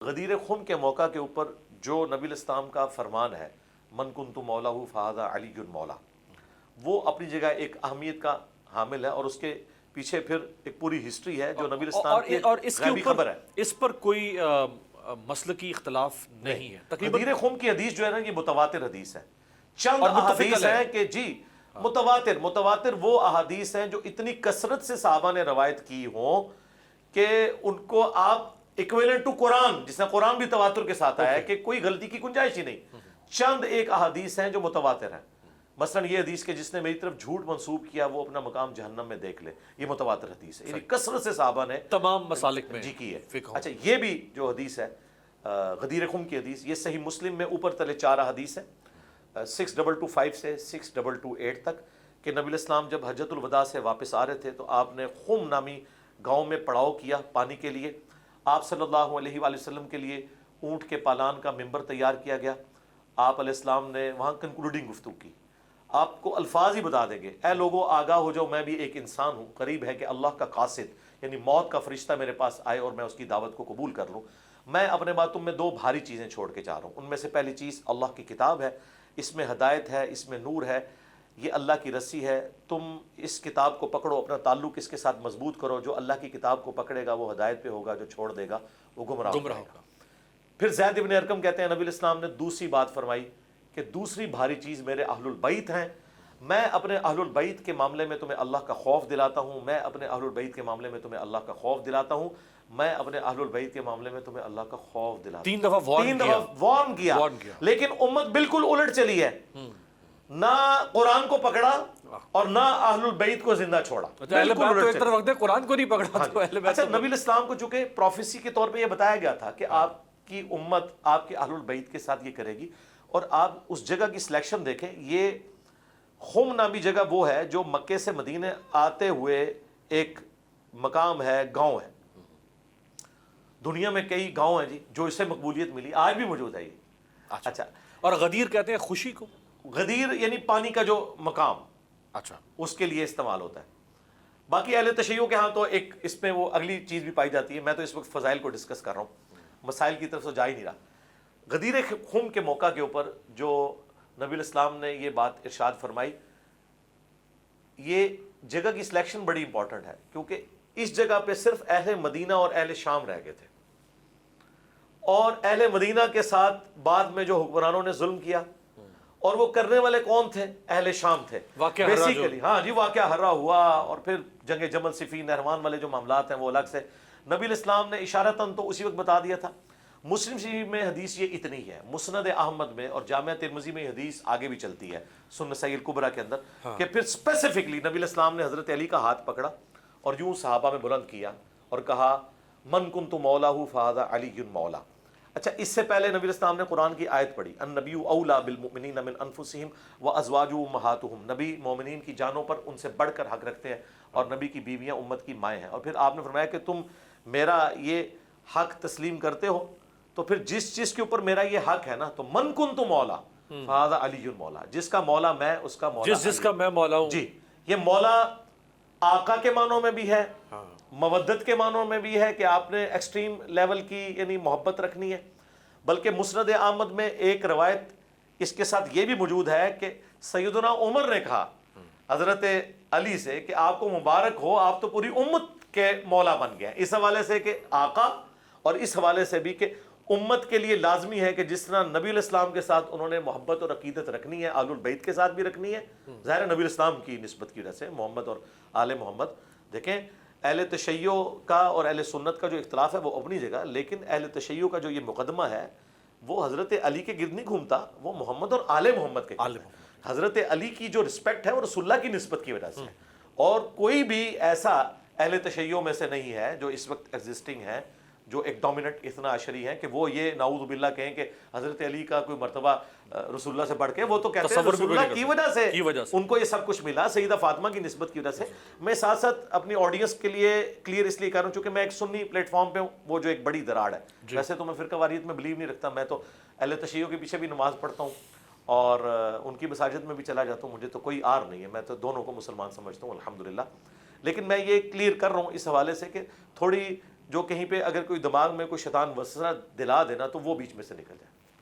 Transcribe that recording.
غدیر خم کے موقع کے اوپر جو نبی الاسلام کا فرمان ہے من کنت مولا فہذا علی مولا، وہ اپنی جگہ ایک اہمیت کا حامل ہے، اور اس کے پیچھے پھر ایک پوری ہسٹری ہے جو نبی الاسلام کی اور اس کے غیبی اوپر خبر ہے۔ اس پر کوئی مسلکی اختلاف نہیں ہے تقریباً۔ غدیر خم کی حدیث جو ہے نا یہ متواتر حدیث ہے، چند اور متفق احادیث علیہ ہیں کہ جی متواتر وہ احادیث ہیں جو اتنی کثرت سے صحابہ نے روایت کی ہوں کہ ان کو آپ ایکویلنٹ ٹو قرآن، جس میں قرآن بھی تواتر کے ساتھ آیا ہے کہ کوئی غلطی کی گنجائش ہی نہیں، چند ایک احادیث ہیں جو متواتر ہیں۔ مثلا یہ حدیث کہ جس نے میری طرف جھوٹ منسوب کیا وہ اپنا مقام جہنم میں دیکھ لے، یہ متواتر حدیث ہے، یعنی کثرت سے صحابہ نے تمام مسالک میں جی کی ہے۔ فقہ۔ اچھا یہ بھی جو حدیث ہے غدیر خم کی حدیث، یہ صحیح مسلم میں اوپر تلے 4 حدیث ہے 6225 سے 6228 تک، کہ نبی الاسلام جب حجۃ الوداع سے واپس آ رہے تھے تو آپ نے خم نامی گاؤں میں پڑاؤ کیا پانی کے لیے۔ آپ صلی اللہ علیہ وآلہ وسلم کے لیے اونٹ کے پالان کا ممبر تیار کیا گیا۔ آپ علیہ السلام نے وہاں کنکلوڈنگ گفتگو کی، آپ کو الفاظ ہی بتا دیں گے، اے لوگوں آگاہ ہو جاؤ، میں بھی ایک انسان ہوں، قریب ہے کہ اللہ کا قاصد یعنی موت کا فرشتہ میرے پاس آئے اور میں اس کی دعوت کو قبول کر لوں۔ میں اپنے بعد تم میں 2 بھاری چیزیں چھوڑ کے جا رہا ہوں، ان میں سے پہلی چیز اللہ کی کتاب ہے، اس میں ہدایت ہے، اس میں نور ہے، یہ اللہ کی رسی ہے، تم اس کتاب کو پکڑو، اپنا تعلق اس کے ساتھ مضبوط کرو، جو اللہ کی کتاب کو پکڑے گا وہ ہدایت پہ ہوگا، جو چھوڑ دے گا وہ گمراہ ہوگا۔ پھر زید بن ارقم کہتے ہیں نبی الاسلام نے دوسری بات فرمائی کہ دوسری بھاری چیز میرے اہل البیت ہیں، میں اپنے اہل البیت کے معاملے میں تمہیں اللہ کا خوف دلاتا ہوں، میں اپنے اہل البیت کے معاملے میں تمہیں اللہ کا خوف دلاتا ہوں، میں اپنے اہل البیت کے معاملے میں تمہیں اللہ کا خوف دلاتا ہوں۔ 3 دفعہ وارن کیا، لیکن امت بالکل الٹ چلی ہے، نہ قرآن کو پکڑا اور نہ اہل البیت کو زندہ چھوڑا، بالکل الٹ چلی۔ قرآن کو نہیں پکڑا تو اہل بیت۔ اچھا نبی الاسلام کو چونکہ پروفیسی کے طور پہ یہ بتایا گیا تھا کہ آپ کی امت آپ کے اہل البیت کے ساتھ یہ کرے گی، اور آپ اس جگہ کی سلیکشن دیکھیں، یہ خم نامی جگہ وہ ہے جو مکے سے مدینے آتے ہوئے ایک مقام ہے، گاؤں ہے۔ دنیا میں کئی گاؤں ہیں جی جو اسے مقبولیت ملی، آج بھی موجود ہے یہ۔ اچھا اور غدیر کہتے ہیں خوشی کو، غدیر یعنی پانی کا جو مقام، اچھا اس کے لیے استعمال ہوتا ہے۔ باقی اہل تشیع کے ہاں تو ایک اس میں وہ اگلی چیز بھی پائی جاتی ہے، میں تو اس وقت فضائل کو ڈسکس کر رہا ہوں، مسائل کی طرف سے جا ہی نہیں رہا۔ غدیر خم کے موقع کے اوپر جو نبی الاسلام نے یہ بات ارشاد فرمائی، یہ جگہ کی سلیکشن بڑی امپورٹنٹ ہے، کیونکہ اس جگہ پہ صرف اہل مدینہ اور اہل شام رہ گئے تھے، اور اہل مدینہ کے ساتھ بعد میں جو حکمرانوں نے ظلم کیا، اور وہ کرنے والے کون تھے؟ اہل شام تھے بیسیکلی۔ ہاں جی، واقعہ ہرا ہوا، اور پھر جنگ جمل صفین نہروان والے جو معاملات ہیں وہ الگ سے نبی الاسلام نے اشارتاً تو اسی وقت بتا دیا تھا۔ مسلم شریف میں حدیث یہ اتنی ہے، مسند احمد میں اور جامعہ ترمذی میں حدیث آگے بھی چلتی ہے سنن صحیح الکبریٰ کے اندر، کہ پھر اسپیسیفکلی نبی الاسلام نے حضرت علی کا ہاتھ پکڑا اور یوں صحابہ میں بلند کیا اور کہا من کنت مولا فہذا علی مولا۔ اچھا اس سے پہلے نبی الاسلام نے قرآن کی آیت پڑھی، النبی اولیٰ بالمؤمنین من انفسہم وازواجہ امہاتہم، نبی مومنین کی جانوں پر ان سے بڑھ کر حق رکھتے ہیں، اور نبی کی بیویاں امت کی مائیں ہیں۔ اور پھر آپ نے فرمایا کہ تم میرا یہ حق تسلیم کرتے ہو تو پھر جس چیز کے اوپر میرا یہ حق ہے نا، تو من کنت مولا فہذا علی مولا، جس کا مولا میں اس کا مولا، جس کا میں مولا ہوں۔ جی یہ مولا آقا کے معنوں میں بھی ہے، مودت کے معنوں میں بھی ہے کہ آپ نے ایکسٹریم لیول کی یعنی محبت رکھنی ہے، بلکہ مسند احمد میں ایک روایت اس کے ساتھ یہ بھی موجود ہے کہ سیدنا عمر نے کہا حضرت علی سے کہ آپ کو مبارک ہو، آپ تو پوری امت کے مولا بن گئے، اس حوالے سے کہ آقا، اور اس حوالے سے بھی کہ امت کے لیے لازمی ہے کہ جس طرح نبی الاسلام کے ساتھ انہوں نے محبت اور عقیدت رکھنی ہے، آل البیت کے ساتھ بھی رکھنی ہے، ظاہر نبی الاسلام کی نسبت کی وجہ سے محمد اور آل محمد۔ دیکھیں اہل تشیع کا اور اہل سنت کا جو اختلاف ہے وہ اپنی جگہ، لیکن اہل تشیع کا جو یہ مقدمہ ہے وہ حضرت علی کے گرد نہیں گھومتا، وہ محمد اور آل محمد کے گرد ہے۔ حضرت علی کی جو رسپیکٹ ہے وہ رسول اللہ کی نسبت کی وجہ سے ہے، اور کوئی بھی ایسا اہل تشیع میں سے نہیں ہے جو اس وقت ایگزسٹنگ ہے جو ایک ڈومیننٹ اثنا عشری ہیں کہ وہ یہ نعوذ باللہ کہیں کہ حضرت علی کا کوئی مرتبہ رسول اللہ سے بڑھ کے، وہ تو کہتے ہیں رسول اللہ کی وجہ سے ان کو یہ سب کچھ ملا، سیدہ فاطمہ کی نسبت کی وجہ سے۔ میں ساتھ ساتھ اپنی آڈینس کے لیے کلیئر اس لیے کر رہا ہوں چونکہ میں ایک سنی پلیٹ فارم پہ ہوں، وہ جو ایک بڑی دراڑ ہے۔ ویسے تو میں فرقہ واریت میں بلیو نہیں رکھتا، میں تو اہل تشیع کے پیچھے بھی نماز پڑھتا ہوں اور ان کی مساجد میں بھی چلا جاتا ہوں، مجھے تو کوئی آر نہیں ہے، میں تو دونوں کو مسلمان سمجھتا ہوں الحمدللہ۔ لیکن میں یہ کلیئر کر رہا ہوں اس حوالے سے کہ تھوڑی جو کہیں پہ اگر کوئی دماغ میں کوئی شیطان وسوسہ دلا دینا تو وہ بیچ میں سے نکل جائے.